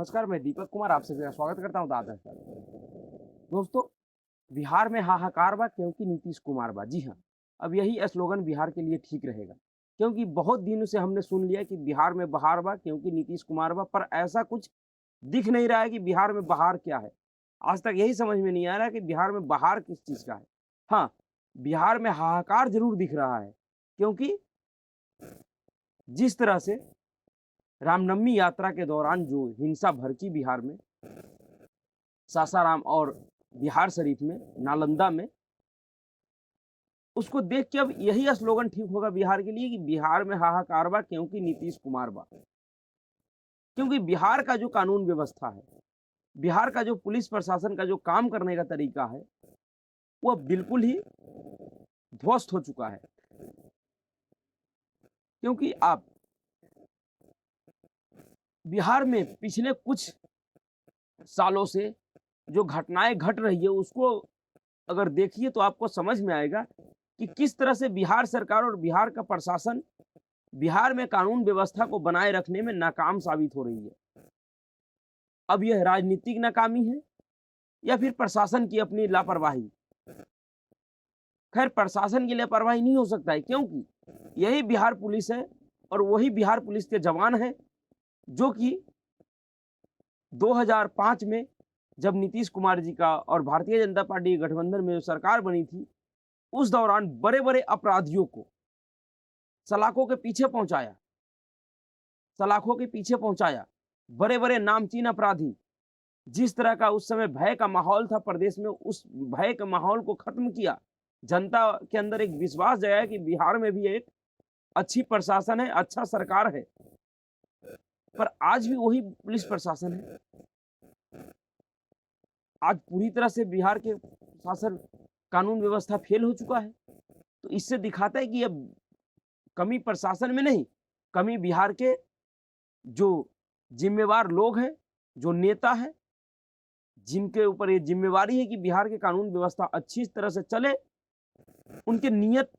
नमस्कार, मैं दीपक कुमार आप सभी का स्वागत करता हूँ दादा पर। दोस्तों, बिहार में हाहाकार बा क्योंकि नीतीश कुमार बा। जी हाँ, अब यही स्लोगन बिहार के लिए ठीक रहेगा, क्योंकि बहुत दिनों से हमने सुन लिया कि बिहार में बहार बा क्योंकि नीतीश कुमार बा, पर ऐसा कुछ दिख नहीं रहा है कि बिहार में बहार क्या है। आज तक यही समझ में नहीं आ रहा कि बिहार में बहार किस चीज़ का है। हाँ, बिहार में हाहाकार ज़रूर दिख रहा है, क्योंकि जिस तरह से रामनवमी यात्रा के दौरान जो हिंसा भड़की बिहार में, सासाराम और बिहार शरीफ में, नालंदा में, उसको देख के अब यही स्लोगन ठीक होगा बिहार के लिए कि बिहार में हाहाकार बा क्योंकि नीतीश कुमार बा। क्योंकि बिहार का जो कानून व्यवस्था है, बिहार का जो पुलिस प्रशासन का जो काम करने का तरीका है, वो बिल्कुल ही ध्वस्त हो चुका है। क्योंकि आप बिहार में पिछले कुछ सालों से जो घटनाएं घट रही है, उसको अगर देखिए तो आपको समझ में आएगा कि किस तरह से बिहार सरकार और बिहार का प्रशासन बिहार में कानून व्यवस्था को बनाए रखने में नाकाम साबित हो रही है। अब यह राजनीतिक नाकामी है या फिर प्रशासन की अपनी लापरवाही। खैर, प्रशासन की लापरवाही नहीं हो सकता है, क्योंकि यही बिहार पुलिस है और वही बिहार पुलिस के जवान हैं जो कि 2005 में जब नीतीश कुमार जी का और भारतीय जनता पार्टी गठबंधन में सरकार बनी थी, उस दौरान बड़े-बड़े अपराधियों को सलाखों के पीछे पहुंचाया, सलाखों के पीछे पहुंचाया। बड़े-बड़े नामचीन अपराधी, जिस तरह का उस समय भय का माहौल था प्रदेश में, उस भय के माहौल को खत्म किया। जनता के अंदर एक विश्वास जगाया कि बिहार में भी एक अच्छी प्रशासन है, अच्छा सरकार है। पर आज भी वही पुलिस प्रशासन है। आज पूरी तरह से बिहार के शासन कानून व्यवस्था फेल हो चुका है। तो इससे दिखाता है कि अब कमी प्रशासन में नहीं, कमी बिहार के जो जिम्मेवार लोग हैं, जो नेता हैं, जिनके ऊपर ये जिम्मेवारी है कि बिहार के कानून व्यवस्था अच्छी तरह से चले, उनके नियत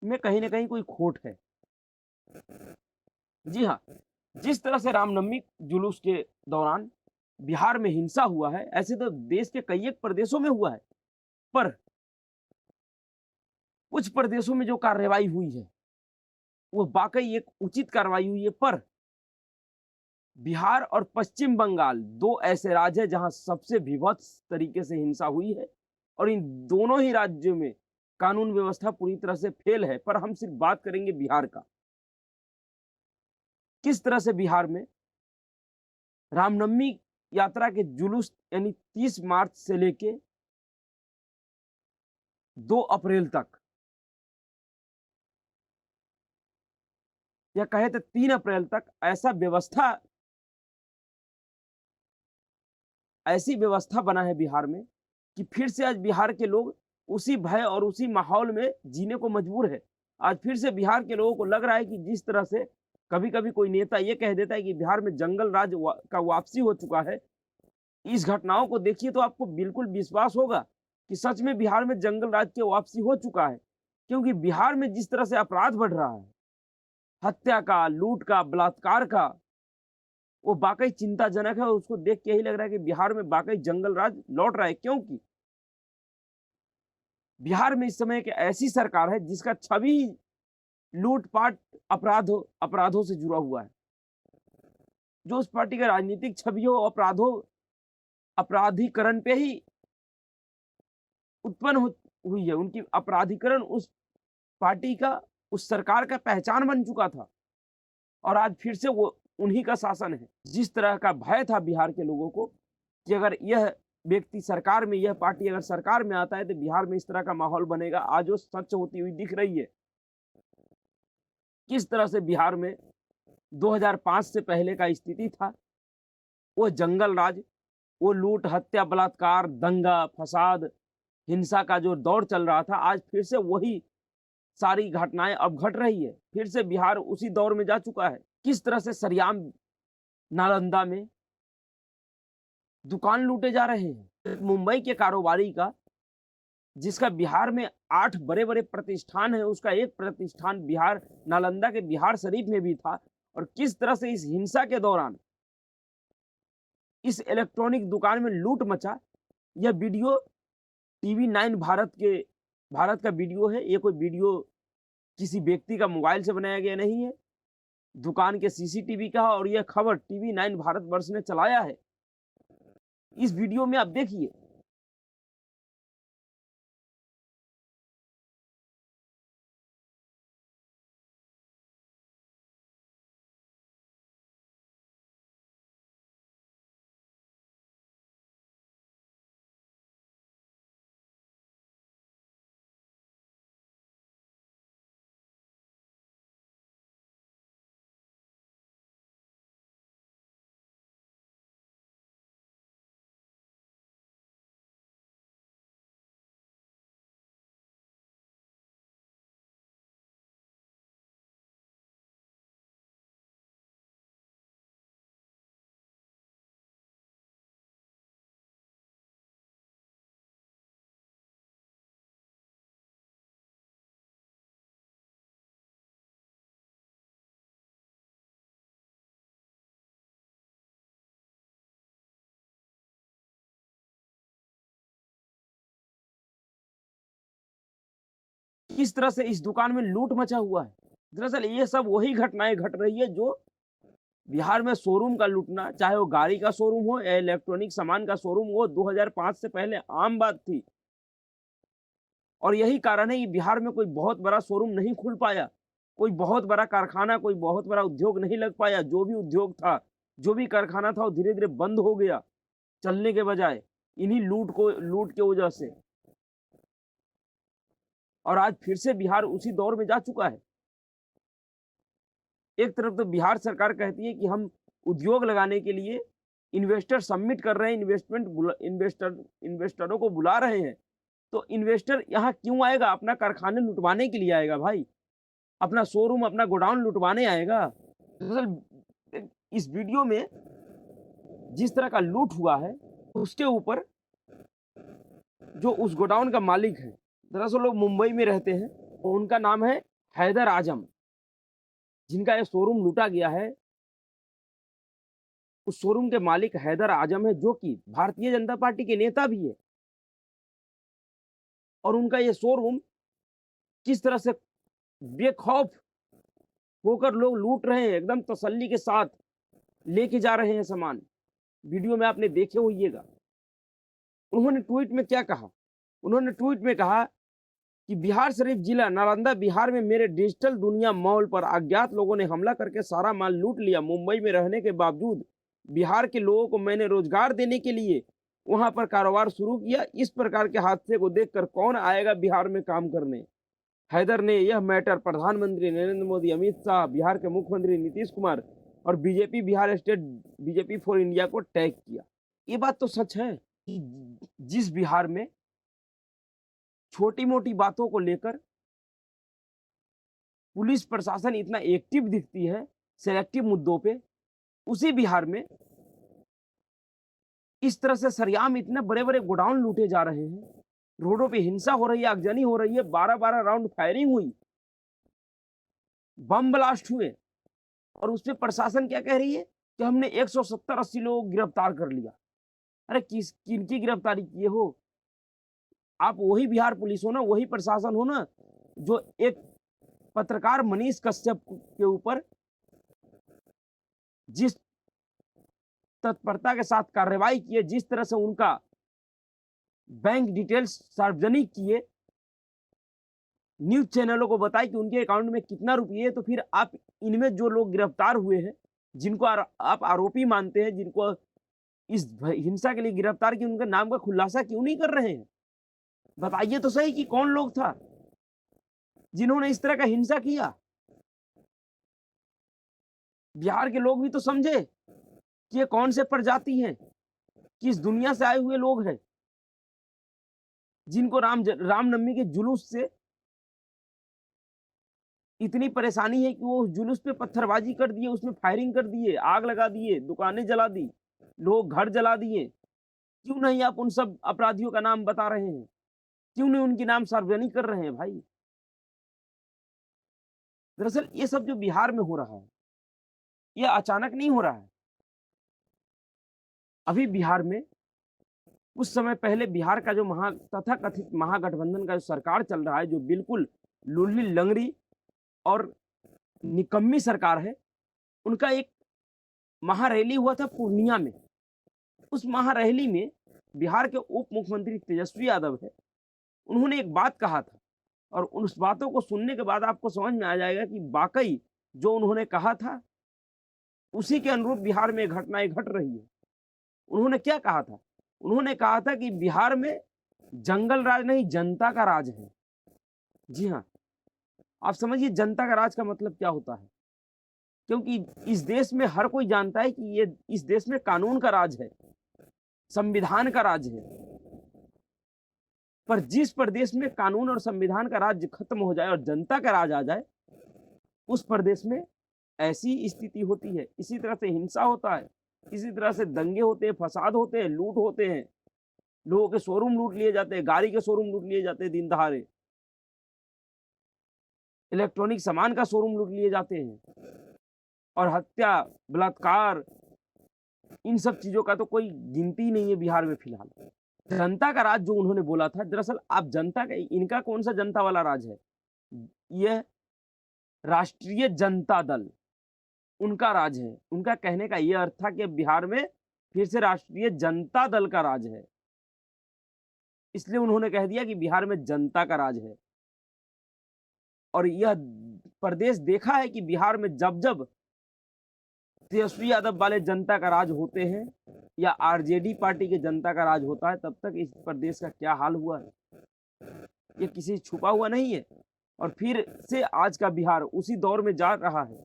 में कहीं न कहीं कोई खोट है। जी हाँ, जिस तरह से रामनवमी जुलूस के दौरान बिहार में हिंसा हुआ है, ऐसे तो देश के कई एक प्रदेशों में हुआ है, पर कुछ प्रदेशों में जो कार्रवाई हुई है, वो वाक़ई एक उचित कार्रवाई हुई है। पर बिहार और पश्चिम बंगाल 2 ऐसे राज्य हैं जहाँ सबसे भीभत्स तरीके से हिंसा हुई है और इन दोनों ही राज्यों में कानून व्यवस्था पूरी तरह से फेल है। पर हम सिर्फ बात करेंगे बिहार का। किस तरह से बिहार में रामनवमी यात्रा के जुलूस यानी 30 मार्च से लेके 2 अप्रैल तक, या कहे तो 3 अप्रैल तक ऐसी व्यवस्था बना है बिहार में कि फिर से आज बिहार के लोग उसी भय और उसी माहौल में जीने को मजबूर है। आज फिर से बिहार के लोगों को लग रहा है कि जिस तरह से कभी-कभी कोई नेता ये कह देता है कि बिहार में जंगल राज का वापसी हो चुका है। इस घटनाओं को देखिए तो आपको बिल्कुल विश्वास होगा कि सच में बिहार में जंगल राज की वापसी हो चुका है। क्योंकि बिहार में जिस तरह से अपराध बढ़ रहा है, हत्या का, लूट का, बलात्कार का, वो वाक़ई चिंताजनक है और उसको देख के यही लग रहा है कि बिहार में वाक़ई जंगल राज लौट रहा है। क्योंकि बिहार में इस समय एक ऐसी सरकार है जिसका छवि लूट-पाट, अपराधों से जुड़ा हुआ है। जो उस पार्टी का राजनीतिक छवि हो अपराधीकरण पे ही उत्पन्न हुई है। उनकी अपराधीकरण उस पार्टी का, उस सरकार का पहचान बन चुका था और आज फिर से वो उन्हीं का शासन है। जिस तरह का भय था बिहार के लोगों को कि अगर यह व्यक्ति सरकार में, यह पार्टी अगर सरकार में आता है तो बिहार में इस तरह का माहौल बनेगा, आज वो सच होती हुई दिख रही है। किस तरह से बिहार में 2005 से पहले का स्थिति था, वो जंगल राज, वो लूट, हत्या, बलात्कार, दंगा, फसाद, हिंसा का जो दौर चल रहा था, आज फिर से वही सारी घटनाएँ अब घट रही है। फिर से बिहार उसी दौर में जा चुका है। किस तरह से सरेआम नालंदा में दुकान लूटे जा रहे हैं। मुंबई के कारोबारी का, जिसका बिहार में 8 बड़े-बड़े प्रतिष्ठान हैं, उसका एक प्रतिष्ठान बिहार नालंदा के बिहार शरीफ में भी था और किस तरह से इस हिंसा के दौरान इस इलेक्ट्रॉनिक दुकान में लूट मचा। यह वीडियो टीवी 9 भारत का वीडियो है। ये कोई वीडियो किसी व्यक्ति का मोबाइल से बनाया गया नहीं है, दुकान के सीसीटीवी का है, और यह खबर टीवी 9 भारतवर्ष ने चलाया है। इस वीडियो में आप देखिए, किस तरह से इस दुकान में लूट मचा हुआ है। दरअसल ये सब वही घटनाएं घट रही है जो बिहार में शोरूम का लूटना, चाहे वो गाड़ी का शोरूम हो या इलेक्ट्रॉनिक सामान का शोरूम हो, 2005 से पहले आम बात थी। और यही कारण है कि बिहार में कोई बहुत बड़ा शोरूम नहीं खुल पाया, कोई बहुत बड़ा कारखाना, कोई बहुत बड़ा उद्योग नहीं लग पाया। जो भी उद्योग था, जो भी कारखाना था, वो धीरे-धीरे बंद हो गया, चलने के बजाय इन्हीं लूट के वजह से। और आज फिर से बिहार उसी दौर में जा चुका है। एक तरफ तो बिहार सरकार कहती है कि हम उद्योग लगाने के लिए इन्वेस्टर सबमिट कर रहे हैं, इन्वेस्टरों को बुला रहे हैं। तो इन्वेस्टर यहाँ क्यों आएगा? अपना कारखाने लुटवाने के लिए आएगा भाई, अपना शोरूम, अपना गोडाउन लुटवाने आएगा। दरअसल इस वीडियो में जिस तरह का लूट हुआ है, उसके ऊपर जो उस गोडाउन का मालिक है, दरअसल लोग मुंबई में रहते हैं, उनका नाम है हैदर आजम, जिनका ये शोरूम लूटा गया है। उस शोरूम के मालिक हैदर आजम है, जो कि भारतीय जनता पार्टी के नेता भी है। और उनका ये शोरूम किस तरह से बेखौफ होकर लोग लूट रहे हैं, एकदम तसल्ली के साथ लेके जा रहे हैं सामान। वीडियो में आपने देखे होइएगा। उन्होंने ट्वीट में क्या कहा? उन्होंने ट्वीट में कहा कि बिहार शरीफ जिला नालंदा बिहार में मेरे डिजिटल दुनिया मॉल पर अज्ञात लोगों ने हमला करके सारा माल लूट लिया। मुंबई में रहने के बावजूद बिहार के लोगों को मैंने रोजगार देने के लिए वहां पर कारोबार शुरू किया। इस प्रकार के हादसे को देखकर कौन आएगा बिहार में काम करने? हैदर ने यह मैटर प्रधानमंत्री नरेंद्र मोदी, अमित शाह, बिहार के मुख्यमंत्री नीतीश कुमार और BJP Bihar state BJP for India को टैग किया। ये बात तो सच है कि जिस बिहार में छोटी-मोटी बातों को लेकर पुलिस प्रशासन इतना एक्टिव दिखती है, सेलेक्टिव मुद्दों पे, उसी बिहार में इस तरह से सरेआम इतने बड़े-बड़े गोडाउन लूटे जा रहे हैं, रोडों पे हिंसा हो रही है, आगजनी हो रही है, 12-12 राउंड फायरिंग हुई, बम ब्लास्ट हुए, और उसपे प्रशासन क्या कह रही है कि हमने 170-80 लोग गिरफ्तार कर लिया। अरे किनकी गिरफ्तारी किए हो? आप वही बिहार पुलिस हो ना, वही प्रशासन हो ना, जो एक पत्रकार मनीष कश्यप के ऊपर जिस तत्परता के साथ कार्रवाई किए, जिस तरह से उनका बैंक डिटेल्स सार्वजनिक किए, न्यूज़ चैनलों को बताया कि उनके अकाउंट में कितना रुपये है, तो फिर आप इनमें जो लोग गिरफ्तार हुए हैं, जिनको आप आरोपी मानते हैं, जिनको इस हिंसा के लिए गिरफ्तार किया, उनके नाम का खुलासा क्यों नहीं कर रहे हैं? बताइए तो सही कि कौन लोग था जिन्होंने इस तरह का हिंसा किया? बिहार के लोग भी तो समझे कि ये कौन से प्रजाति हैं, किस दुनिया से आए हुए लोग हैं, जिनको रामनवमी के जुलूस से इतनी परेशानी है कि वो उस जुलूस पे पत्थरबाजी कर दिए, उसमें फायरिंग कर दिए, आग लगा दिए, दुकानें जला दी, लोग घर जला दिए। क्यों नहीं आप उन सब अपराधियों का नाम बता रहे हैं? क्यों नहीं उनके नाम सार्वजनिक कर रहे हैं भाई? दरअसल ये सब जो बिहार में हो रहा है, ये अचानक नहीं हो रहा है। अभी बिहार में कुछ समय पहले बिहार का जो तथाकथित महागठबंधन का जो सरकार चल रहा है, जो बिल्कुल लुल्ली लंगड़ी और निकम्मी सरकार है, उनका एक महारैली हुआ था पूर्णिया में। उस महारैली में बिहार के उप मुख्यमंत्री तेजस्वी यादव है, उन्होंने एक बात कहा था और उस बातों को सुनने के बाद आपको समझ में आ जाएगा कि वाक़ई जो उन्होंने कहा था, उसी के अनुरूप बिहार में घटनाएँ घट रही है। उन्होंने क्या कहा था? उन्होंने कहा था कि बिहार में जंगल राज नहीं, जनता का राज है। जी हाँ, आप समझिए जनता का राज का मतलब क्या होता है? क्योंकि इस देश में हर कोई जानता है कि ये इस देश में कानून का राज है, संविधान का राज है। पर जिस प्रदेश में कानून और संविधान का राज खत्म हो जाए और जनता का राज आ जाए, उस प्रदेश में ऐसी स्थिति होती है। इसी तरह से हिंसा होता है, इसी तरह से दंगे होते हैं, फसाद होते हैं, लूट होते हैं, लोगों के शोरूम लूट लिए जाते हैं, गाड़ी के शोरूम लूट लिए जाते हैं दिन दहाड़े, इलेक्ट्रॉनिक सामान का शोरूम लूट लिए जाते हैं और हत्या, बलात्कार, इन सब चीज़ों का तो कोई गिनती नहीं है बिहार में फिलहाल। जनता का राज जो उन्होंने बोला था, दरअसल आप जनता का इनका कौन-सा जनता वाला राज है? यह राष्ट्रीय जनता दल, उनका राज है। उनका कहने का ये अर्थ था कि बिहार में फिर से राष्ट्रीय जनता दल का राज है। इसलिए उन्होंने कह दिया कि बिहार में जनता का राज है। और यह प्रदेश देखा है कि बिहार में जब-जब तेजस्वी यादव वाले जनता का राज होते हैं या आरजेडी पार्टी के जनता का राज होता है, तब तक इस प्रदेश का क्या हाल हुआ है, ये किसी छुपा हुआ नहीं है। और फिर से आज का बिहार उसी दौर में जा रहा है।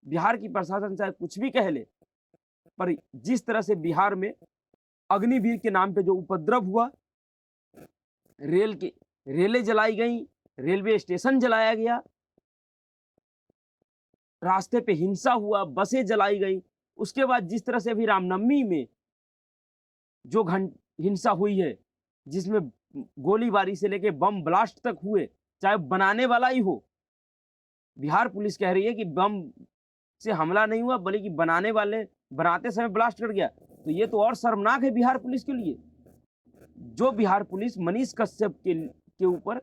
बिहार की प्रशासन चाहे कुछ भी कह ले, पर जिस तरह से बिहार में अग्निवीर के नाम पे जो उपद्रव हुआ, रेलें जलाई गई, रेलवे स्टेशन जलाया गया, रास्ते पे हिंसा हुआ, बसें जलाई गई। उसके बाद जिस तरह से अभी रामनवमी में जो हिंसा हुई है, जिसमें गोलीबारी से लेके बम ब्लास्ट तक हुए, चाहे बनाने वाला ही हो। बिहार पुलिस कह रही है कि बम से हमला नहीं हुआ, बल्कि बनाने वाले बनाते समय ब्लास्ट कर गया। तो ये तो और शर्मनाक है बिहार पुलिस के लिए। जो बिहार पुलिस मनीष कश्यप के ऊपर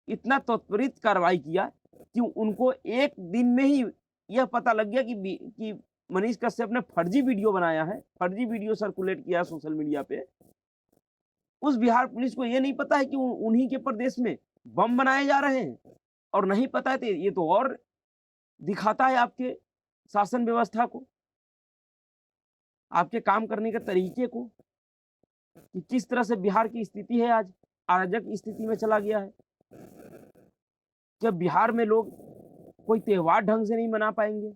इतना त्वरित कार्रवाई किया कि उनको एक दिन में ही यह पता लग गया कि मनीष कश्यप ने फर्जी वीडियो बनाया है, फर्जी वीडियो सर्कुलेट किया सोशल मीडिया पे। उस बिहार पुलिस को ये नहीं पता है कि उन्हीं के प्रदेश में बम बनाए जा रहे हैं, और नहीं पता है तो ये तो और दिखाता है आपके शासन व्यवस्था को, आपके काम करने के तरीके को, कि किस तरह से बिहार की स्थिति है आज, अराजक स्थिति में चला गया है। जब बिहार में लोग कोई त्योहार ढंग से नहीं मना पाएंगे।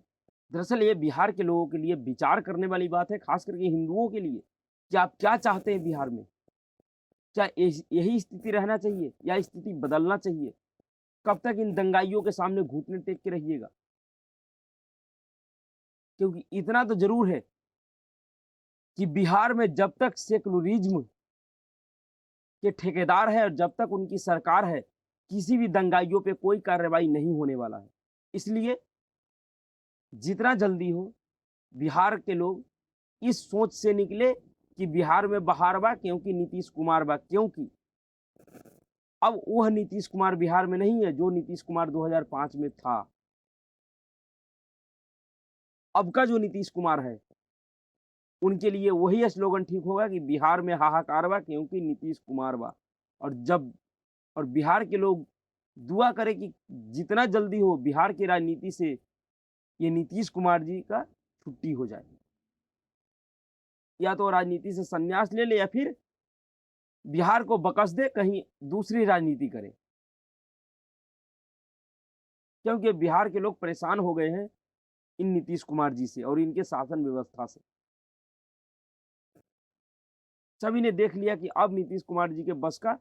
दरअसल ये बिहार के लोगों के लिए विचार करने वाली बात है, खास करके हिंदुओं के लिए, कि आप क्या चाहते हैं बिहार में? क्या यही स्थिति रहना चाहिए या स्थिति बदलना चाहिए? कब तक इन दंगाइयों के सामने घुटने टेक के रहिएगा? क्योंकि इतना तो जरूर है कि बिहार में जब तक सेकुलरिज्म के ठेकेदार है और जब तक उनकी सरकार है, किसी भी दंगाइयों पे कोई कार्रवाई नहीं होने वाला है। इसलिए जितना जल्दी हो बिहार के लोग इस सोच से निकले कि बिहार में बहार बा क्योंकि नीतीश कुमार बा, क्योंकि अब वह नीतीश कुमार बिहार में नहीं है जो नीतीश कुमार 2005 में था। अब का जो नीतीश कुमार है, उनके लिए वही स्लोगन ठीक होगा कि बिहार में हाहाकार बा क्योंकि नीतीश कुमार बा। और बिहार के लोग दुआ करें कि जितना जल्दी हो बिहार की राजनीति से ये नीतीश कुमार जी का छुट्टी हो जाए, या तो राजनीति से संन्यास ले ले या फिर बिहार को बकस दे, कहीं दूसरी राजनीति करे। क्योंकि बिहार के लोग परेशान हो गए हैं इन नीतीश कुमार जी से और इनके शासन व्यवस्था से। सभी ने देख लिया कि अब नीतीश कुमार जी के बस का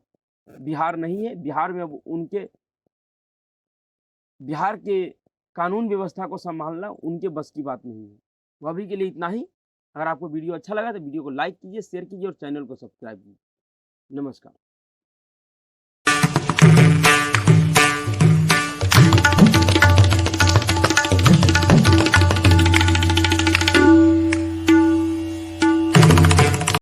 बिहार नहीं है। बिहार में अब बिहार के कानून व्यवस्था को संभालना उनके बस की बात नहीं है। तो अभी के लिए इतना ही। अगर आपको वीडियो अच्छा लगा तो वीडियो को लाइक कीजिए, शेयर कीजिए और चैनल को सब्सक्राइब कीजिए। नमस्कार।